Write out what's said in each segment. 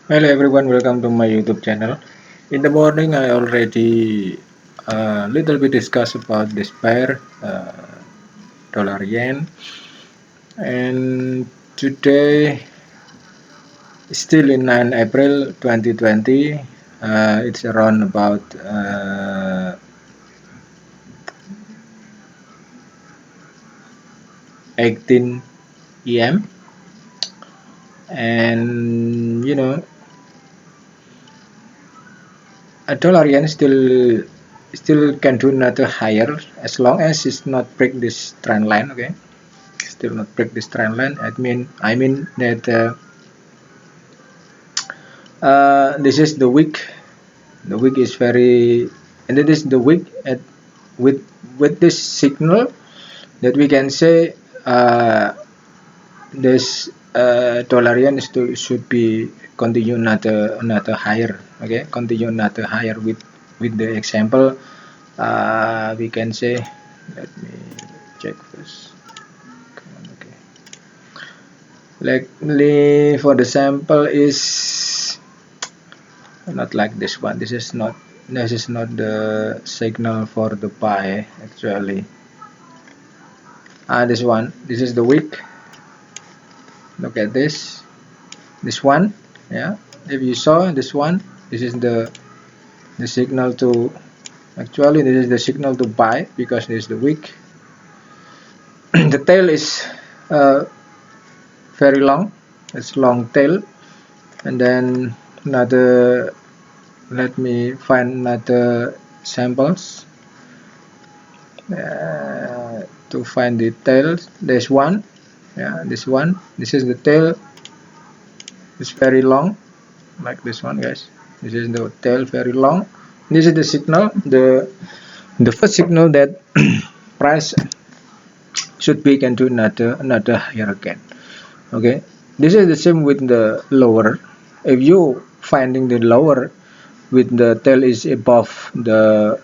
Hello everyone, welcome to my YouTube channel. In the morning, I already little bit discussed about this pair, dollar yen, and today, still in 9 April 2020, it's around about 18 EM, and a dollar yen still can do another higher as long as it's not break this trend line. Okay, still not break this trend line. I mean that this is the week. The week is very, and it is the week at with this signal that we can say this dollar yen should be continue another higher. Okay, continue another higher with the example. We can say, let me check first. Okay, like for the sample is not like this one. This is not the signal for the buy actually. This one, this is the wick. Look at this one. Yeah, if you saw this one, this is the signal to, actually this is the signal to buy because this is the wick. The tail is uh, very long. It's long tail. And then another, let me find another samples to find the tails. There's one. Yeah, this one. This is the tail. It's very long, like this one, guys. This is the tail, very long. This is the signal. The first signal that price should be can do another higher again. Okay, this is the same with the lower. If you finding the lower with the tail is above the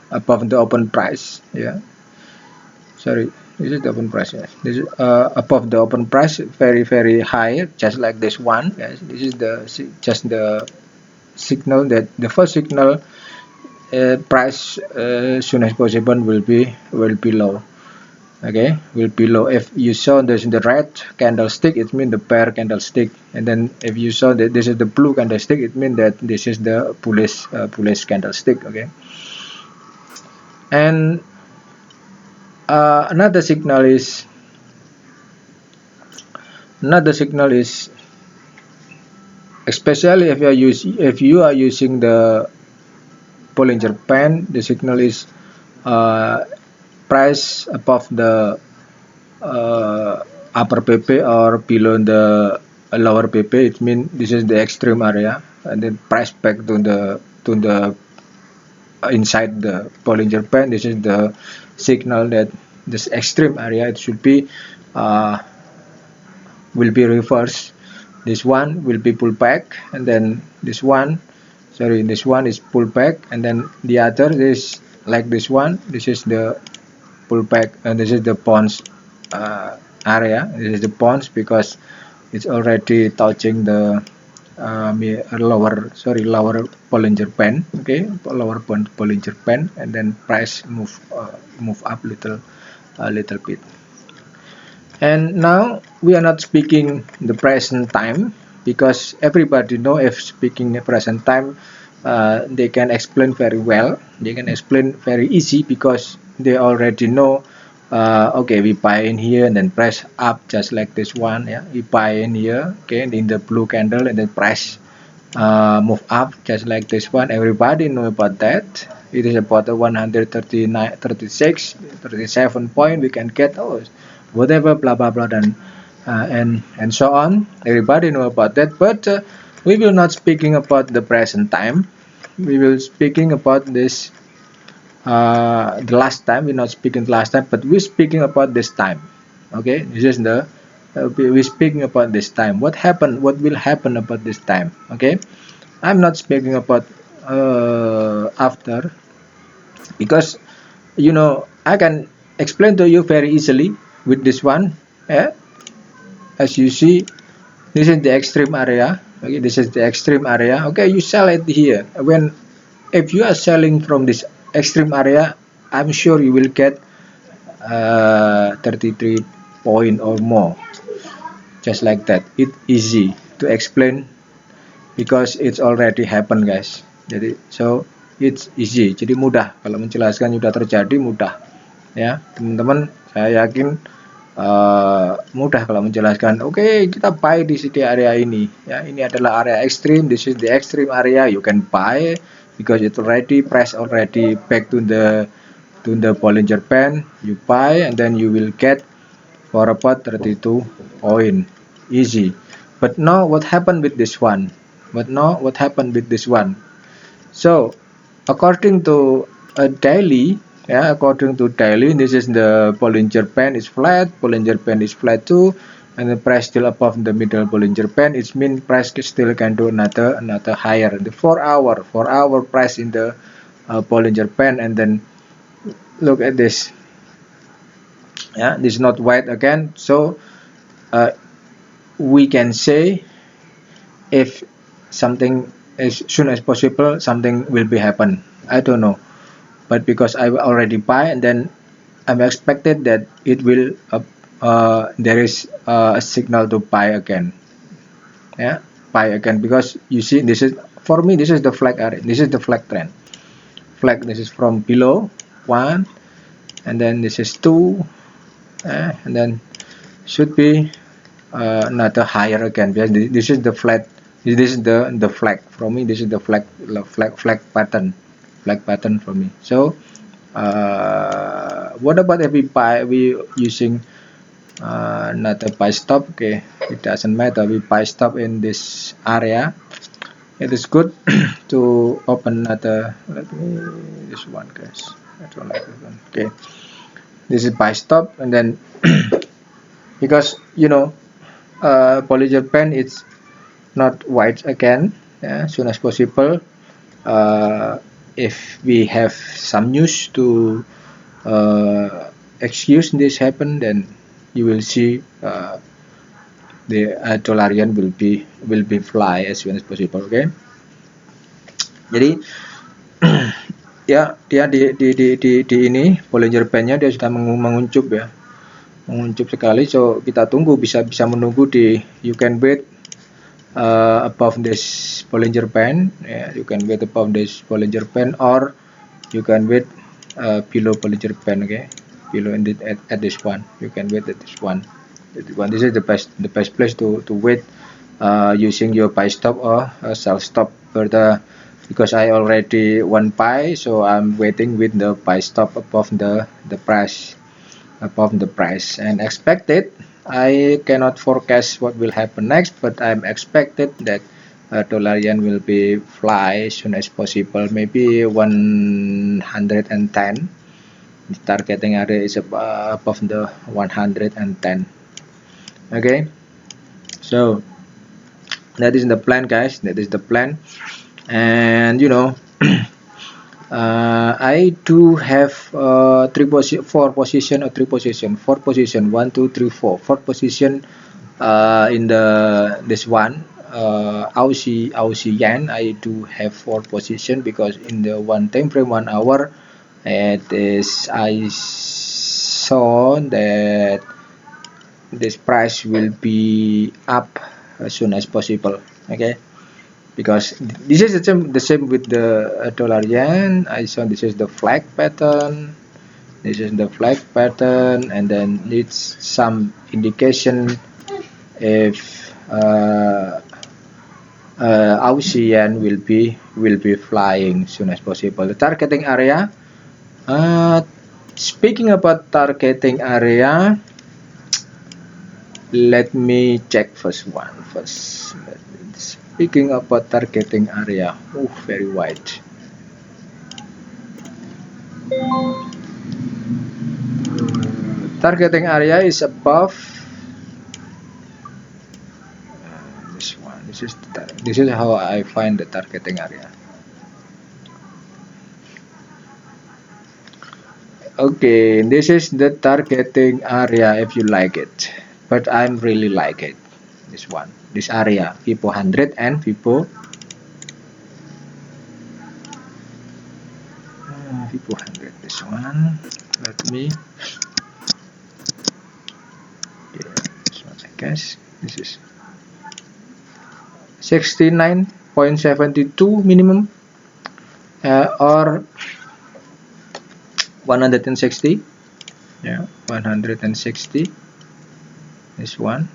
open price, yeah, sorry, this is the open price. Yes, this is above the open price, very high, just like this one. Yes, this is just the signal that the first signal price soon as possible will be low. Okay, will be low. If you saw this in the red candlestick, it means the bear candlestick, and then if you saw that this is the blue candlestick, it means that this is the bullish candlestick. Okay, and another signal is especially if you are using the Bollinger Band, the signal is uh, price above the upper PP or below the lower PP. It means this is the extreme area, and then price back to the inside the Bollinger Band. This is the signal that this extreme area it should be will be reversed. This one will be pulled back, and then this one is pulled back, and then the other is like this one. This is the pullback, and this is the bounce area. This is the bounce because it's already touching the lower Bollinger Band. Okay, lower Bollinger Band, and then price move up a little bit. And now we are not speaking the present time because everybody know if speaking the present time, they can explain very well. They can explain very easy because they already know. Okay, we buy in here and then press up just like this one. Yeah, we buy in here. Okay, in the blue candle and then press move up just like this one. Everybody know about that. It is about 139, 36, 37 point. We can get whatever blah blah blah and so on. Everybody know about that, but we will not speaking about the present time. We will speaking about this the last time. We're not speaking the last time, but we're speaking about this time. Okay, this is the we're speaking about this time. What happened? What will happen about this time? Okay, I'm not speaking about after, because I can explain to you very easily with this one. Yeah, as you see, This is the extreme area. Okay, this is the extreme area. Okay, you sell it here. If you are selling from this extreme area, I'm sure you will get 33 point or more, just like that. It's easy to explain because it's already happened, guys. Jadi it's easy, jadi mudah kalau menjelaskan, sudah terjadi, mudah ya teman-teman. Saya yakin mudah kalau menjelaskan. Oke, kita buy di area ini ya, ini adalah area extreme, this is the extreme area, you can buy because it already press already back to the Bollinger Band, you buy and then you will get for about 32 point, easy. But now what happened with this one? So according to daily, according to daily, this is the Bollinger Band is flat, Bollinger Band is flat too, and the price still above the middle Bollinger Band. It means price still can do another higher. The 4-hour price in the Bollinger Band, and then look at this. Yeah, this is not white again, so we can say if something as soon as possible something will be happen. I don't know, but because I already buy and then I'm expected that it will there is a signal to buy again. Yeah, buy again, because you see this is, for me, this is the flag area, this is the flag trend. This is from below 1, and then this is 2, and then should be another higher again, because this is the flat, this is the flag for me, this is the flag pattern for me. So what about if we using another buy stop? Okay, it doesn't matter, we buy stop in this area. It is good to open another, let me, this one, guys, I don't like this one. Okay, this is buy stop, and then because Bollinger Band is not white again, as soon as possible. If we have some news to excuse this happen, then you will see the Dollarian will be fly as soon as possible. Okay, jadi ya dia di ini Bollinger Band-nya dia sudah menguncup ya, menguncup sekali. So kita tunggu, bisa menunggu di, you can wait above this Bollinger Band, you can wait above this Bollinger Band, or you can wait below Bollinger Band. Okay, below at this one, you can wait at this one. This is the best place to wait using your buy stop or sell stop further, because I already one buy, so I'm waiting with the buy stop above the price, and expected. I cannot forecast what will happen next, but I'm expected that Dollarian will be fly as soon as possible, maybe 110. The targeting area is above the 110. Okay, so that is the plan, guys, that is the plan. And I do have 4 position, 1, 2, 3, 4 position in this one, Aussie Yen. I do have 4 position, because in the one time frame 1 hour, it is, I saw that this price will be up as soon as possible. Okay, because this is the same with the Dollarian. I saw this is the flag pattern, and then it's some indication if Aussie Yen will be flying soon as possible. The targeting area, speaking about targeting area, let me check first. Speaking about targeting area, very wide. Targeting area is above this one. This is how I find the targeting area. Okay, this is the targeting area if you like it, but I'm really like it. this one, this area, FIBO 100 and FIBO 100. This one, let me, this one, I guess this is 69.72 minimum, or 160, 160, this one.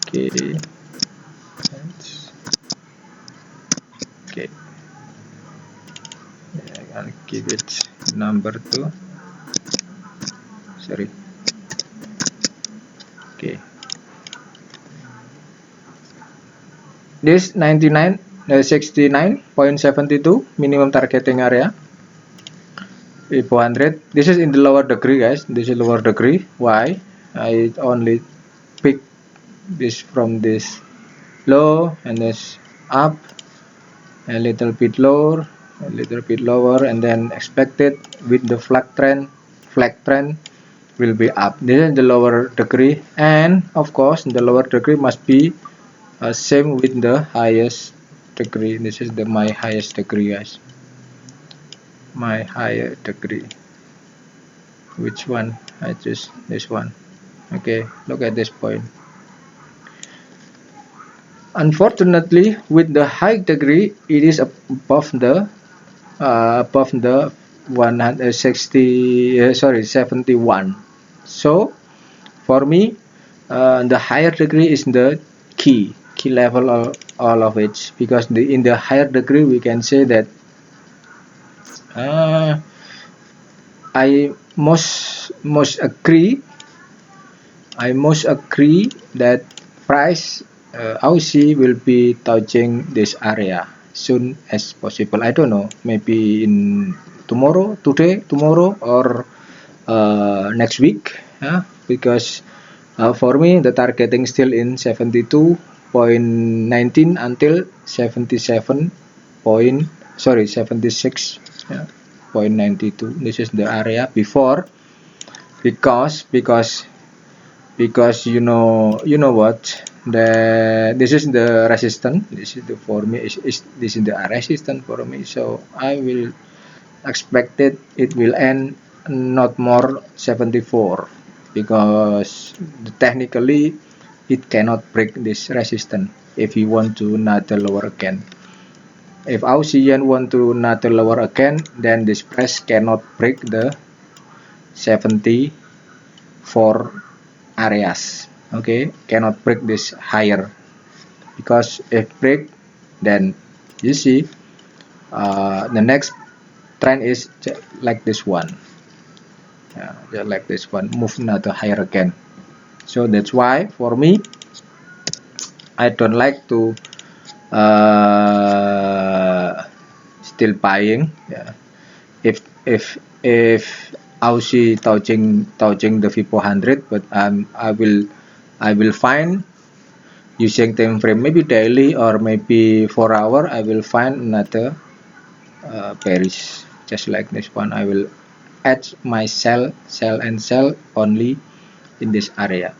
Okay, I'll give it number 2, sorry. Okay, this 69.72 minimum targeting area, FIBO 100. This is in the lower degree, guys. This is lower degree. Why? I only pick this from this low and this up, a little bit lower, a little bit lower, and then expected with the flag trend will be up. This is the lower degree, and of course the lower degree must be same with the highest degree. This is my highest degree, guys. My higher degree. Which one? I choose this one. Okay, look at this point. Unfortunately, with the high degree, it is above the 71. So for me, the higher degree is the key level of all of it, because in the higher degree we can say that I most agree that price Aussie will be touching this area soon as possible. I don't know, maybe in tomorrow, or next week, because for me the targeting still in 72.19 until 76.92. This is the area before, because you know what, this is the resistance. This is the, for me this is the resistance for me. So I will expect it will end not more 74, because technically it cannot break this resistance if you want to another lower again. If Aussie want to another lower again, then this price cannot break the 74 areas. Okay, cannot break this higher, because if break, then you see the next trend is like this one, just like this one, move another higher again. So that's why for me, I don't like to still buying. If Aussie touching the FIBO 100, but I will find using time frame, maybe daily or maybe 4 hour, I will find another bearish, just like this one. I will add my sell only in this area,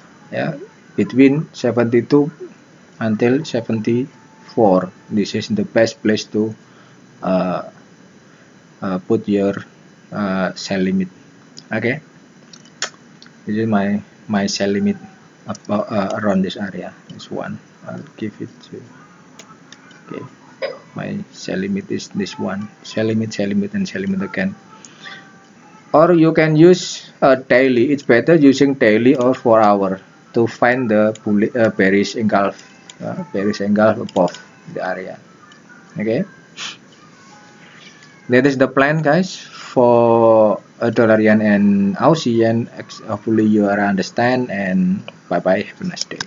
between 72 until 74. This is the best place to put your sell limit. Okay, this is my sell limit around this area. This one, I'll give it to. Okay, my sell limit is this one. Sell limit, and sell limit again. Or you can use daily. It's better using daily or 4 hour to find the bearish engulf, above the area. Okay, that is the plan, guys, for dollar yen and Aussie yen. Hopefully you understand, and bye bye, have a nice day.